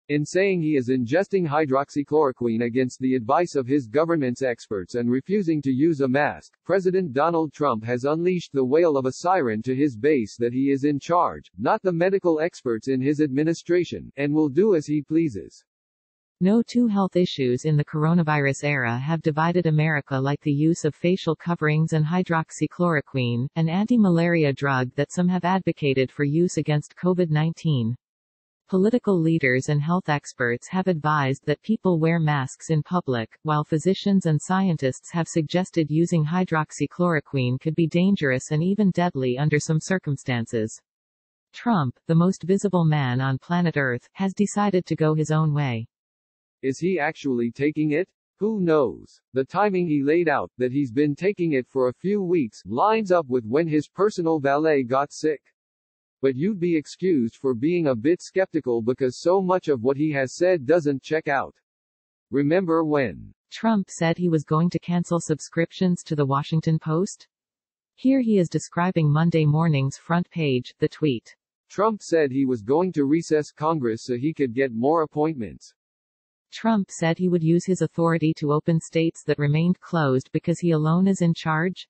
In saying he is ingesting hydroxychloroquine against the advice of his government's experts and refusing to use a mask, President Donald Trump has unleashed the wail of a siren to his base that he is in charge, not the medical experts in his administration, and will do as he pleases. No two health issues in the coronavirus era have divided America like the use of facial coverings and hydroxychloroquine, an anti-malaria drug that some have advocated for use against COVID-19. Political leaders and health experts have advised that people wear masks in public, while physicians and scientists have suggested using hydroxychloroquine could be dangerous and even deadly under some circumstances. Trump, the most visible man on planet Earth, has decided to go his own way. Is he actually taking it? Who knows? The timing he laid out, that he's been taking it for a few weeks, lines up with when his personal valet got sick. But you'd be excused for being a bit skeptical because so much of what he has said doesn't check out. Remember when Trump said he was going to cancel subscriptions to the Washington Post? Here he is describing Monday morning's front page, the tweet. Trump said he was going to recess Congress so he could get more appointments. Trump said he would use his authority to open states that remained closed because he alone is in charge.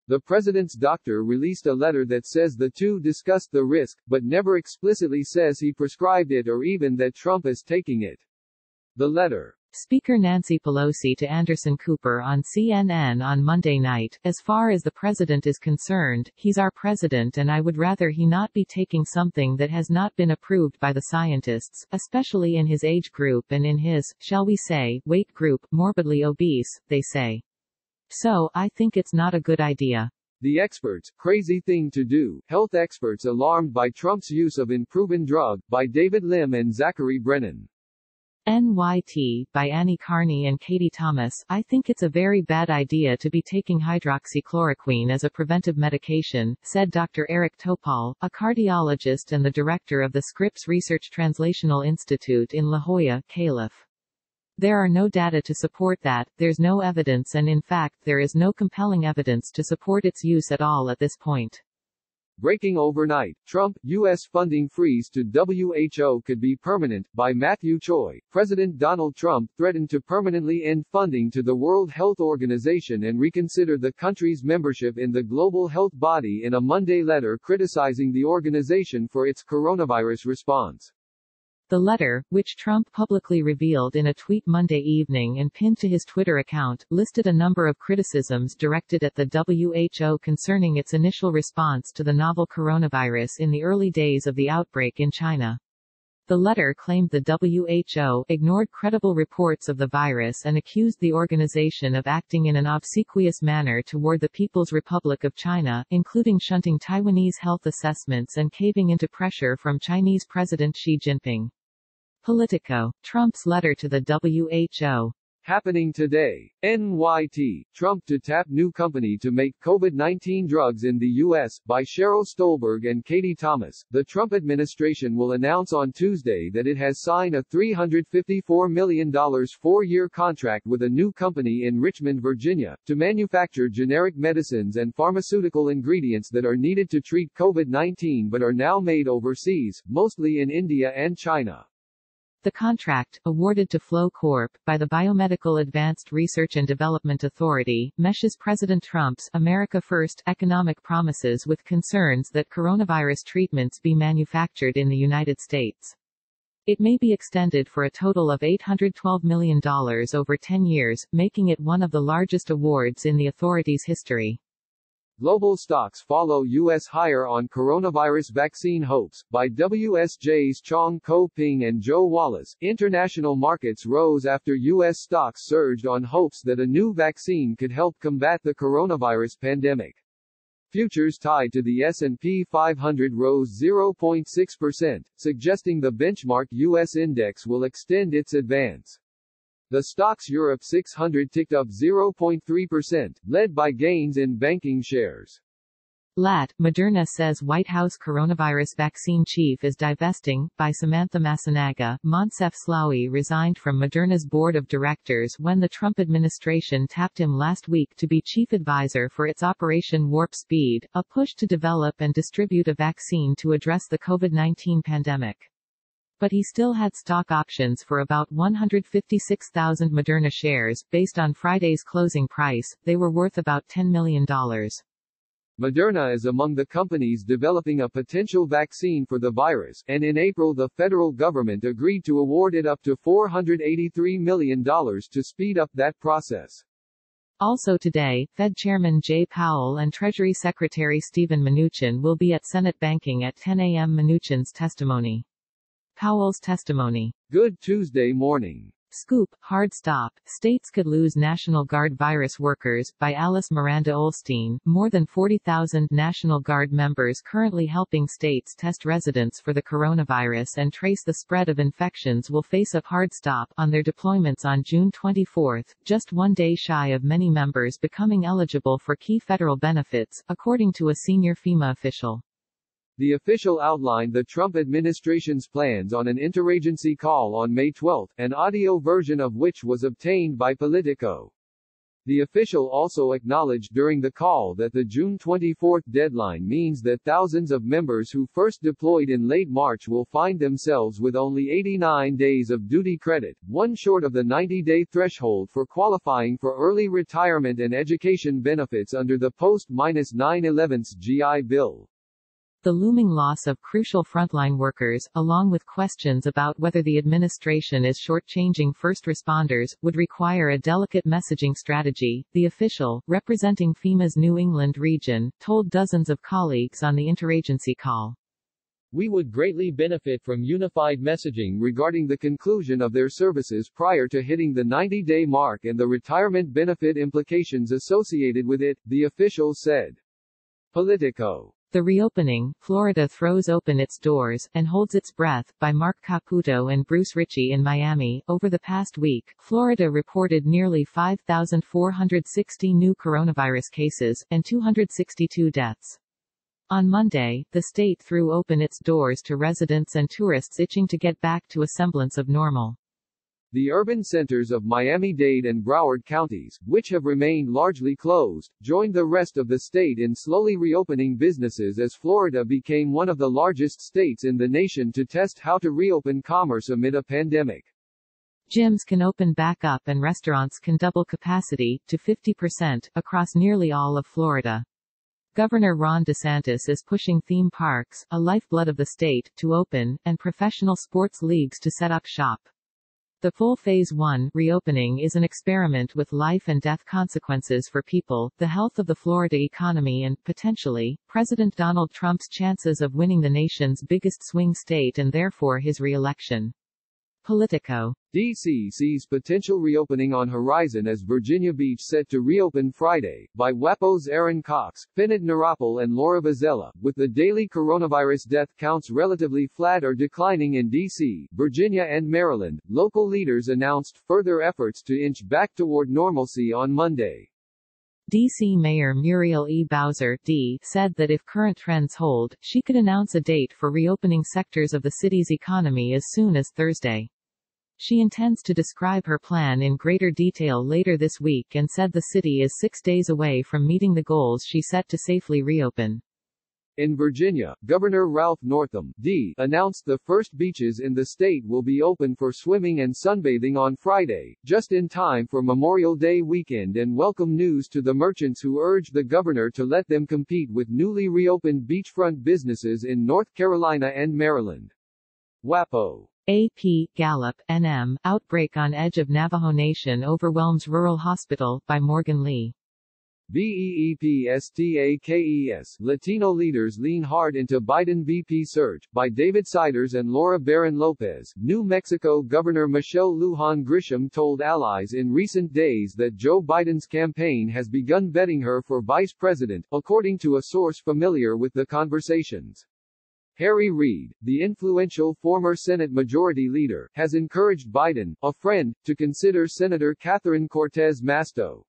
The president's doctor released a letter that says the two discussed the risk, but never explicitly says he prescribed it or even that Trump is taking it. The letter. Speaker Nancy Pelosi to Anderson Cooper on CNN on Monday night, as far as the president is concerned, he's our president and I would rather he not be taking something that has not been approved by the scientists, especially in his age group and in his, shall we say, weight group, morbidly obese, they say. So, I think it's not a good idea. The experts, crazy thing to do, health experts alarmed by Trump's use of unproven drug, by David Lim and Zachary Brennan. NYT, by Annie Carney and Katie Thomas. I think it's a very bad idea to be taking hydroxychloroquine as a preventive medication, said Dr. Eric Topol, a cardiologist and the director of the Scripps Research Translational Institute in La Jolla, Calif. There are no data to support that, there's no evidence and in fact there is no compelling evidence to support its use at all at this point. Breaking overnight, Trump, U.S. funding freeze to WHO could be permanent, by Matthew Choi. President Donald Trump threatened to permanently end funding to the World Health Organization and reconsider the country's membership in the global health body in a Monday letter criticizing the organization for its coronavirus response. The letter, which Trump publicly revealed in a tweet Monday evening and pinned to his Twitter account, listed a number of criticisms directed at the WHO concerning its initial response to the novel coronavirus in the early days of the outbreak in China. The letter claimed the WHO ignored credible reports of the virus and accused the organization of acting in an obsequious manner toward the People's Republic of China, including shunting Taiwanese health assessments and caving into pressure from Chinese President Xi Jinping. Politico. Trump's letter to the WHO. Happening today. NYT. Trump to tap new company to make COVID-19 drugs in the U.S., by Sheryl Stolberg and Katie Thomas. The Trump administration will announce on Tuesday that it has signed a $354 million four-year contract with a new company in Richmond, Virginia, to manufacture generic medicines and pharmaceutical ingredients that are needed to treat COVID-19 but are now made overseas, mostly in India and China. The contract, awarded to Flow Corp. By the Biomedical Advanced Research and Development Authority, meshes President Trump's America First economic promises with concerns that coronavirus treatments be manufactured in the United States. It may be extended for a total of $812 million over 10 years, making it one of the largest awards in the authority's history. Global stocks follow U.S. higher on coronavirus vaccine hopes, by WSJ's Chong Ko-ping and Joe Wallace. International markets rose after U.S. stocks surged on hopes that a new vaccine could help combat the coronavirus pandemic. Futures tied to the S&P 500 rose 0.6%, suggesting the benchmark U.S. index will extend its advance. The Stoxx Europe 600 ticked up 0.3%, led by gains in banking shares. Moderna says White House coronavirus vaccine chief is divesting, by Samantha Masanaga. Moncef Slaoui resigned from Moderna's board of directors when the Trump administration tapped him last week to be chief advisor for its Operation Warp Speed, a push to develop and distribute a vaccine to address the COVID-19 pandemic. But he still had stock options for about 156,000 Moderna shares. Based on Friday's closing price, they were worth about $10 million. Moderna is among the companies developing a potential vaccine for the virus, and in April the federal government agreed to award it up to $483 million to speed up that process. Also today, Fed Chairman Jay Powell and Treasury Secretary Steven Mnuchin will be at Senate banking at 10 a.m. Mnuchin's testimony. Powell's testimony. Good Tuesday morning. Scoop, hard stop, states could lose National Guard virus workers, by Alice Miranda Olstein. More than 40,000 National Guard members currently helping states test residents for the coronavirus and trace the spread of infections will face a hard stop on their deployments on June 24, just one day shy of many members becoming eligible for key federal benefits, according to a senior FEMA official. The official outlined the Trump administration's plans on an interagency call on May 12, an audio version of which was obtained by Politico. The official also acknowledged during the call that the June 24 deadline means that thousands of members who first deployed in late March will find themselves with only 89 days of duty credit, one short of the 90-day threshold for qualifying for early retirement and education benefits under the post-9/11 GI Bill. The looming loss of crucial frontline workers, along with questions about whether the administration is shortchanging first responders, would require a delicate messaging strategy, the official, representing FEMA's New England region, told dozens of colleagues on the interagency call. We would greatly benefit from unified messaging regarding the conclusion of their services prior to hitting the 90-day mark and the retirement benefit implications associated with it, the official said. Politico. The Reopening, Florida Throws Open Its Doors, and Holds Its Breath, by Mark Caputo and Bruce Ritchie in Miami. Over the past week, Florida reported nearly 5,460 new coronavirus cases, and 262 deaths. On Monday, the state threw open its doors to residents and tourists itching to get back to a semblance of normal. The urban centers of Miami-Dade and Broward counties, which have remained largely closed, joined the rest of the state in slowly reopening businesses as Florida became one of the largest states in the nation to test how to reopen commerce amid a pandemic. Gyms can open back up and restaurants can double capacity, to 50%, across nearly all of Florida. Governor Ron DeSantis is pushing theme parks, a lifeblood of the state, to open, and professional sports leagues to set up shop. The full Phase 1 reopening is an experiment with life and death consequences for people, the health of the Florida economy and, potentially, President Donald Trump's chances of winning the nation's biggest swing state and therefore his re-election. Politico. D.C. sees potential reopening on horizon as Virginia Beach set to reopen Friday, by WAPO's Aaron Cox, Pinot Narapal and Laura Vizela, with the daily coronavirus death counts relatively flat or declining in D.C., Virginia and Maryland. Local leaders announced further efforts to inch back toward normalcy on Monday. D.C. Mayor Muriel E. Bowser, D., said that if current trends hold, she could announce a date for reopening sectors of the city's economy as soon as Thursday. She intends to describe her plan in greater detail later this week and said the city is 6 days away from meeting the goals she set to safely reopen. In Virginia, Governor Ralph Northam, D., announced the first beaches in the state will be open for swimming and sunbathing on Friday, just in time for Memorial Day weekend, and welcome news to the merchants who urged the governor to let them compete with newly reopened beachfront businesses in North Carolina and Maryland. WAPO. AP, Gallup, NM, Outbreak on Edge of Navajo Nation Overwhelms Rural Hospital, by Morgan Lee. BEEPSTAKES, Latino Leaders Lean Hard into Biden VP Surge, by David Siders and Laura Barron Lopez. New Mexico Governor Michelle Lujan Grisham told allies in recent days that Joe Biden's campaign has begun vetting her for vice president, according to a source familiar with the conversations. Harry Reid, the influential former Senate Majority Leader, has encouraged Biden, a friend, to consider Senator Catherine Cortez Masto.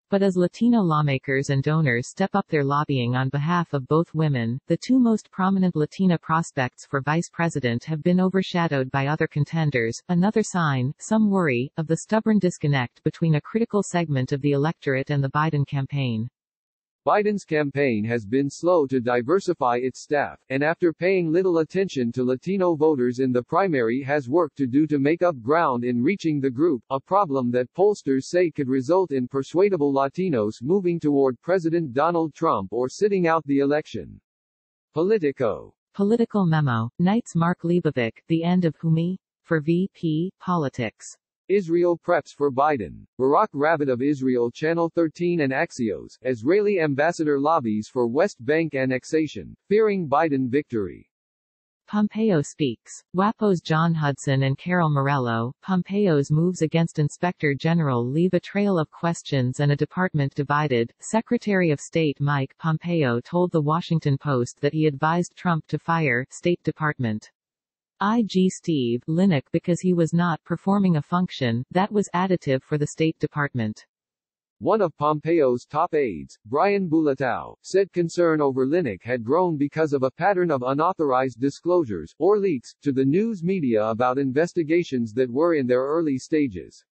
But as Latino lawmakers and donors step up their lobbying on behalf of both women, the two most prominent Latina prospects for vice president have been overshadowed by other contenders, another sign, some worry, of the stubborn disconnect between a critical segment of the electorate and the Biden campaign. Biden's campaign has been slow to diversify its staff, and after paying little attention to Latino voters in the primary has work to do to make up ground in reaching the group, a problem that pollsters say could result in persuadable Latinos moving toward President Donald Trump or sitting out the election. Politico. Political memo. Knights Mark Leibovich, the end of Whomee? For VP, Politics. Israel preps for Biden. Barak Ravid of Israel Channel 13 and Axios, Israeli ambassador lobbies for West Bank annexation, fearing Biden victory. Pompeo speaks. WAPO's John Hudson and Carol Morello. Pompeo's moves against Inspector General leave a trail of questions and a department divided. Secretary of State Mike Pompeo told The Washington Post that he advised Trump to fire State Department IG Steve Linick because he was not performing a function that was additive for the State Department. One of Pompeo's top aides, Brian Bulatao, said concern over Linick had grown because of a pattern of unauthorized disclosures, or leaks, to the news media about investigations that were in their early stages.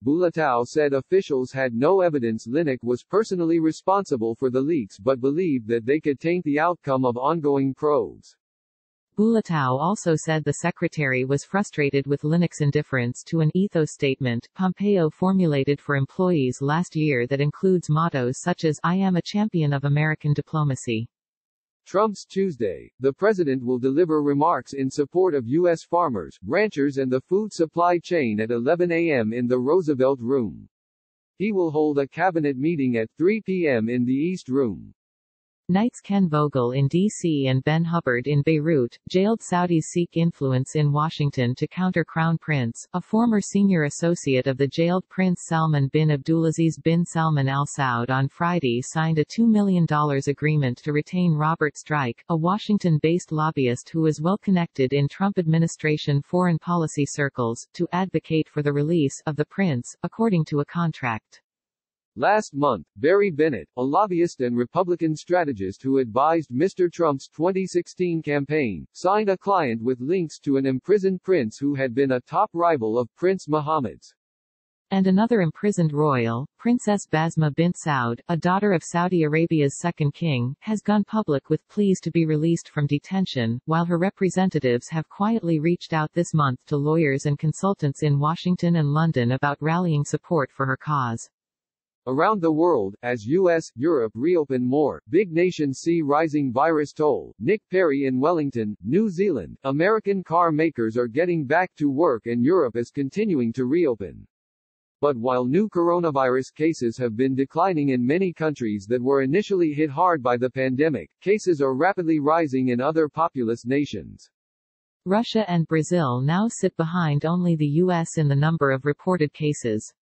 Bulatao said officials had no evidence Linick was personally responsible for the leaks but believed that they could taint the outcome of ongoing probes. Bulatao also said the secretary was frustrated with Linick's indifference to an ethos statement Pompeo formulated for employees last year that includes mottos such as "I am a champion of American diplomacy." Trump's Tuesday. The president will deliver remarks in support of U.S. farmers, ranchers and the food supply chain at 11 a.m. in the Roosevelt Room. He will hold a cabinet meeting at 3 p.m. in the East Room. Knights Ken Vogel in D.C. and Ben Hubbard in Beirut, jailed Saudis seek influence in Washington to counter Crown Prince. A former senior associate of the jailed Prince Salman bin Abdulaziz bin Salman Al Saud on Friday signed a $2 million agreement to retain Robert Strike, a Washington-based lobbyist who is well connected in Trump administration foreign policy circles, to advocate for the release of the prince, according to a contract. Last month, Barry Bennett, a lobbyist and Republican strategist who advised Mr. Trump's 2016 campaign, signed a client with links to an imprisoned prince who had been a top rival of Prince Mohammed's. And another imprisoned royal, Princess Basma bint Saud, a daughter of Saudi Arabia's second king, has gone public with pleas to be released from detention, while her representatives have quietly reached out this month to lawyers and consultants in Washington and London about rallying support for her cause. Around the world, as U.S., Europe reopen more, big nations see rising virus toll. Nick Perry in Wellington, New Zealand. American car makers are getting back to work and Europe is continuing to reopen. But while new coronavirus cases have been declining in many countries that were initially hit hard by the pandemic, cases are rapidly rising in other populous nations. Russia and Brazil now sit behind only the U.S. in the number of reported cases.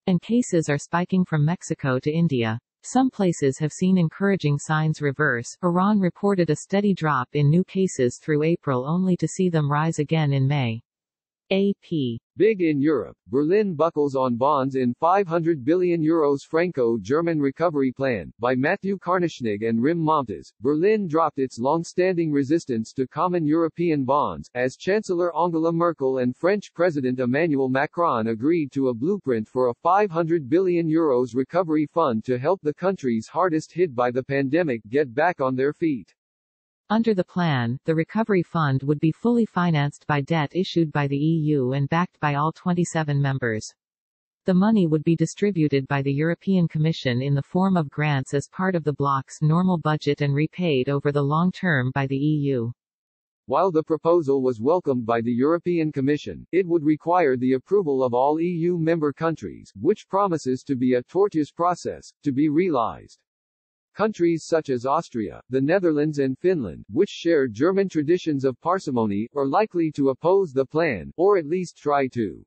And cases are spiking from Mexico to India. Some places have seen encouraging signs reverse. Iran reported a steady drop in new cases through April only to see them rise again in May. AP. Big in Europe, Berlin buckles on bonds in €500 billion Franco-German recovery plan, by Matthew Karnischnig and Rim Montes. Berlin dropped its long-standing resistance to common European bonds, as Chancellor Angela Merkel and French President Emmanuel Macron agreed to a blueprint for a €500 billion recovery fund to help the countries hardest hit by the pandemic get back on their feet. Under the plan, the recovery fund would be fully financed by debt issued by the EU and backed by all 27 members. The money would be distributed by the European Commission in the form of grants as part of the bloc's normal budget and repaid over the long term by the EU. While the proposal was welcomed by the European Commission, it would require the approval of all EU member countries, which promises to be a tortuous process, to be realized. Countries such as Austria, the Netherlands and Finland, which share German traditions of parsimony, are likely to oppose the plan, or at least try to.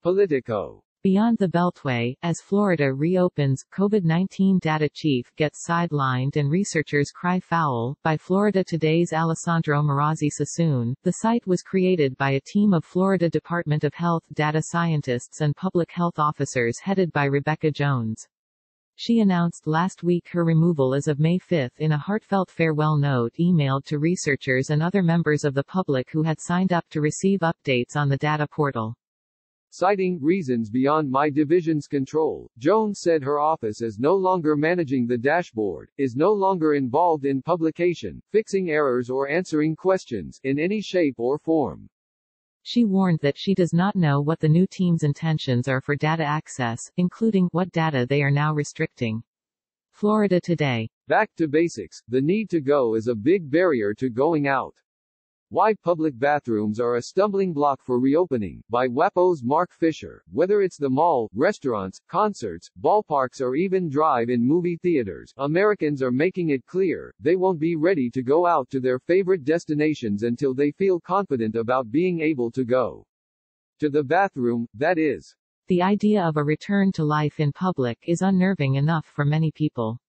Politico. Beyond the Beltway, as Florida reopens, COVID-19 data chief gets sidelined and researchers cry foul, by Florida Today's Alessandro Marazzi Sassoon. The site was created by a team of Florida Department of Health data scientists and public health officers headed by Rebecca Jones. She announced last week her removal as of May 5 in a heartfelt farewell note emailed to researchers and other members of the public who had signed up to receive updates on the data portal. Citing reasons beyond my division's control, Jones said her office is no longer managing the dashboard, is no longer involved in publication, fixing errors or answering questions, in any shape or form. She warned that she does not know what the new team's intentions are for data access, including what data they are now restricting. Florida Today. Back to basics, the need to go is a big barrier to going out. Why public bathrooms are a stumbling block for reopening, by WAPO's Mark Fisher. Whether it's the mall, restaurants, concerts, ballparks or even drive-in movie theaters, Americans are making it clear, they won't be ready to go out to their favorite destinations until they feel confident about being able to go to the bathroom, that is. The idea of a return to life in public is unnerving enough for many people.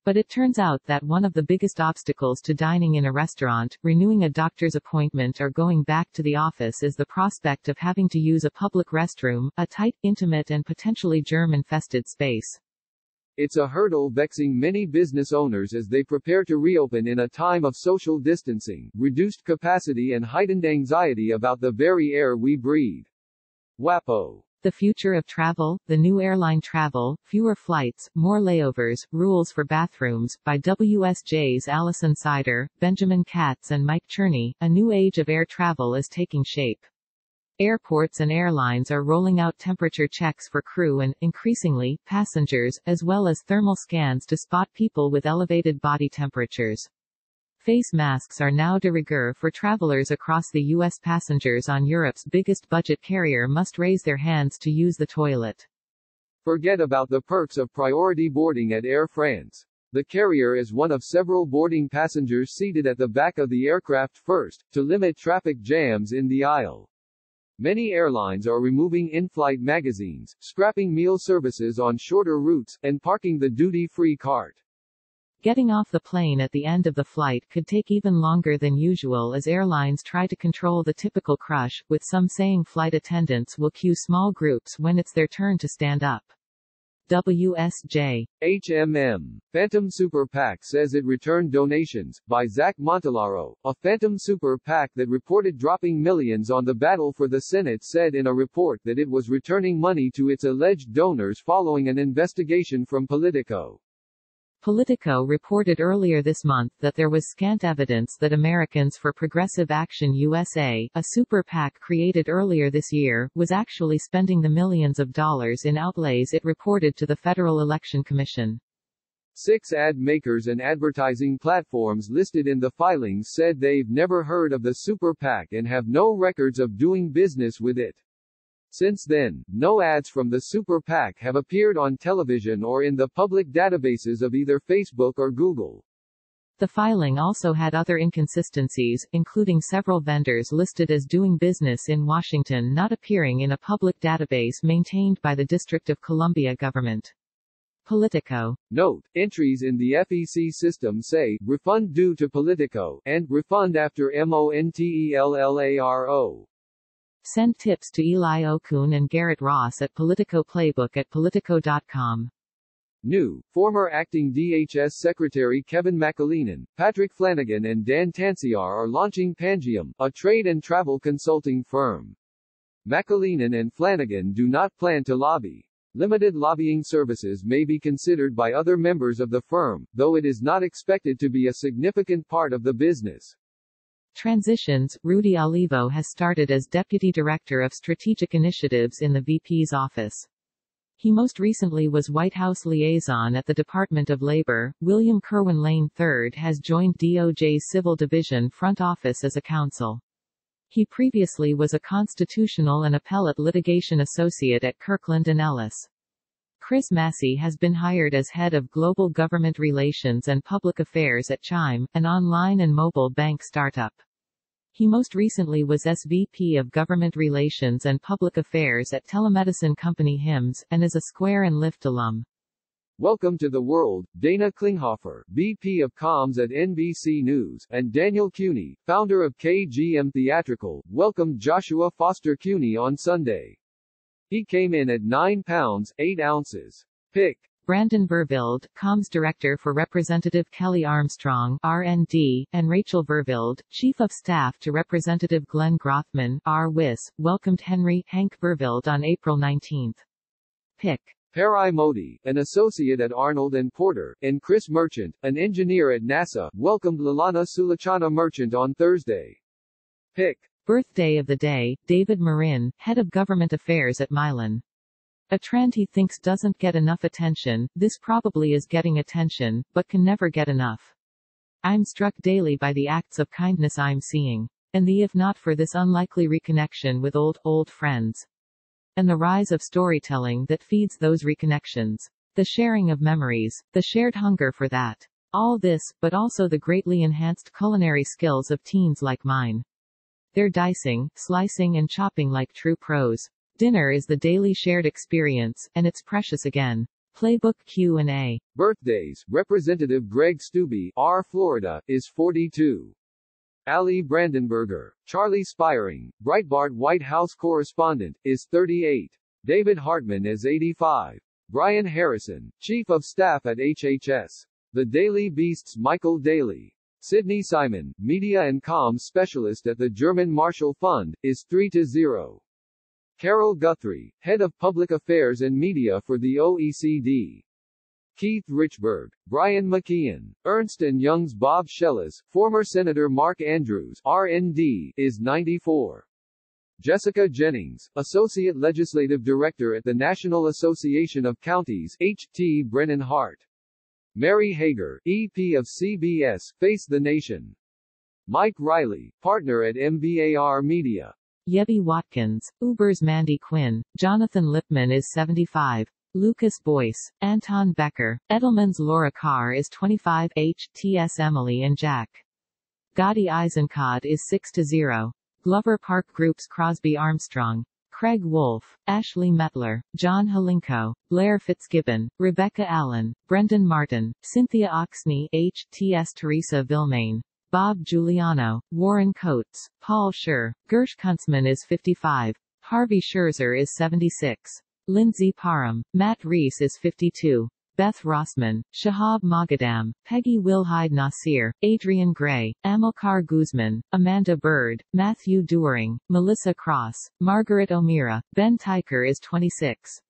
But it turns out that one of the biggest obstacles to dining in a restaurant, renewing a doctor's appointment or going back to the office is the prospect of having to use a public restroom, a tight, intimate and potentially germ-infested space. It's a hurdle vexing many business owners as they prepare to reopen in a time of social distancing, reduced capacity and heightened anxiety about the very air we breathe. WAPO. The future of travel, the new airline travel, fewer flights, more layovers, rules for bathrooms, by WSJ's Allison Sider, Benjamin Katz and Mike Cherney. A new age of air travel is taking shape. Airports and airlines are rolling out temperature checks for crew and, increasingly, passengers, as well as thermal scans to spot people with elevated body temperatures. Face masks are now de rigueur for travelers across the U.S. Passengers on Europe's biggest budget carrier must raise their hands to use the toilet. Forget about the perks of priority boarding at Air France. The carrier is one of several boarding passengers seated at the back of the aircraft first, to limit traffic jams in the aisle. Many airlines are removing in-flight magazines, scrapping meal services on shorter routes, and parking the duty-free cart. Getting off the plane at the end of the flight could take even longer than usual as airlines try to control the typical crush, with some saying flight attendants will queue small groups when it's their turn to stand up. WSJ. Phantom Super PAC says it returned donations, by Zach Montellaro. A Phantom Super PAC that reported dropping millions on the battle for the Senate said in a report that it was returning money to its alleged donors following an investigation from Politico. Politico reported earlier this month that there was scant evidence that Americans for Progressive Action USA, a super PAC created earlier this year, was actually spending the millions of dollars in outlays it reported to the Federal Election Commission. 6 ad makers and advertising platforms listed in the filings said they've never heard of the super PAC and have no records of doing business with it. Since then, no ads from the Super PAC have appeared on television or in the public databases of either Facebook or Google. The filing also had other inconsistencies, including several vendors listed as doing business in Washington not appearing in a public database maintained by the District of Columbia government. Politico. Note, entries in the FEC system say, refund due to Politico, and refund after MONTELLARO. Send tips to Eli Okun and Garrett Ross at Politico Playbook at Politico.com. New, former acting DHS Secretary Kevin McAleenan, Patrick Flanagan and Dan Tansiar are launching Pangium, a trade and travel consulting firm. McAleenan and Flanagan do not plan to lobby. Limited lobbying services may be considered by other members of the firm, though it is not expected to be a significant part of the business. Transitions. Rudy Olivo has started as Deputy Director of Strategic Initiatives in the VP's office. He most recently was White House liaison at the Department of Labor. William Kerwin Lane III has joined DOJ's Civil Division front office as a counsel. He previously was a constitutional and appellate litigation associate at Kirkland & Ellis. Chris Massey has been hired as Head of Global Government Relations and Public Affairs at Chime, an online and mobile bank startup. He most recently was SVP of Government Relations and Public Affairs at telemedicine company HIMSS, and is a Square and Lyft alum. Welcome to the world, Dana Klinghoffer, VP of Comms at NBC News, and Daniel Cuney, founder of KGM Theatrical, welcomed Joshua Foster Cuney on Sunday. He came in at 9 pounds, 8 ounces. Pick. Brandon Vervilde, Comms Director for Representative Kelly Armstrong, RND, and Rachel Vervilde, Chief of Staff to Representative Glenn Grothman, RWIS, welcomed Hank Vervilde on April 19. Pic. Parai Modi, an associate at Arnold and Porter, and Chris Merchant, an engineer at NASA, welcomed Lalana Sulachana Merchant on Thursday. Pic. Birthday of the day, David Marin, Head of Government Affairs at Milan. A trend he thinks doesn't get enough attention. This probably is getting attention, but can never get enough. I'm struck daily by the acts of kindness I'm seeing. And if not for this unlikely reconnection with old friends. And the rise of storytelling that feeds those reconnections. The sharing of memories. The shared hunger for that. All this, but also the greatly enhanced culinary skills of teens like mine. They're dicing, slicing and chopping like true pros. Dinner is the daily shared experience, and it's precious again. Playbook Q&A. Birthdays. Representative Greg Stubbe, R. Florida, is 42. Ali Brandenburger, Charlie Spiring, Breitbart White House correspondent, is 38. David Hartman is 85. Brian Harrison, Chief of Staff at HHS. The Daily Beast's Michael Daly. Sidney Simon, Media and Comms Specialist at the German Marshall Fund, is 3-0. Carol Guthrie, Head of Public Affairs and Media for the OECD. Keith Richburg, Brian McKeon, Ernst & Young's Bob Schelles, former Senator Mark Andrews, RND, is 94. Jessica Jennings, Associate Legislative Director at the National Association of Counties, H.T. Brennan Hart. Mary Hager, EP of CBS, Face the Nation. Mike Riley, Partner at MBAR Media. Yebby Watkins, Uber's Mandy Quinn, Jonathan Lipman is 75. Lucas Boyce, Anton Becker, Edelman's Laura Carr is 25. HTS Emily and Jack. Gotti Eisenkot is 6-0. Glover Park Group's Crosby Armstrong. Craig Wolf, Ashley Metler, John Halinko, Blair Fitzgibbon, Rebecca Allen, Brendan Martin, Cynthia Oxney, HTS Teresa Vilmain. Bob Giuliano, Warren Coates, Paul Schur, Gersh Kuntzman is 55. Harvey Scherzer is 76. Lindsay Parham, Matt Reese is 52. Beth Rossman, Shahab Moghadam, Peggy Wilhide Nasir, Adrian Gray, Amilcar Guzman, Amanda Bird, Matthew During, Melissa Cross, Margaret O'Meara, Ben Tyker is 26.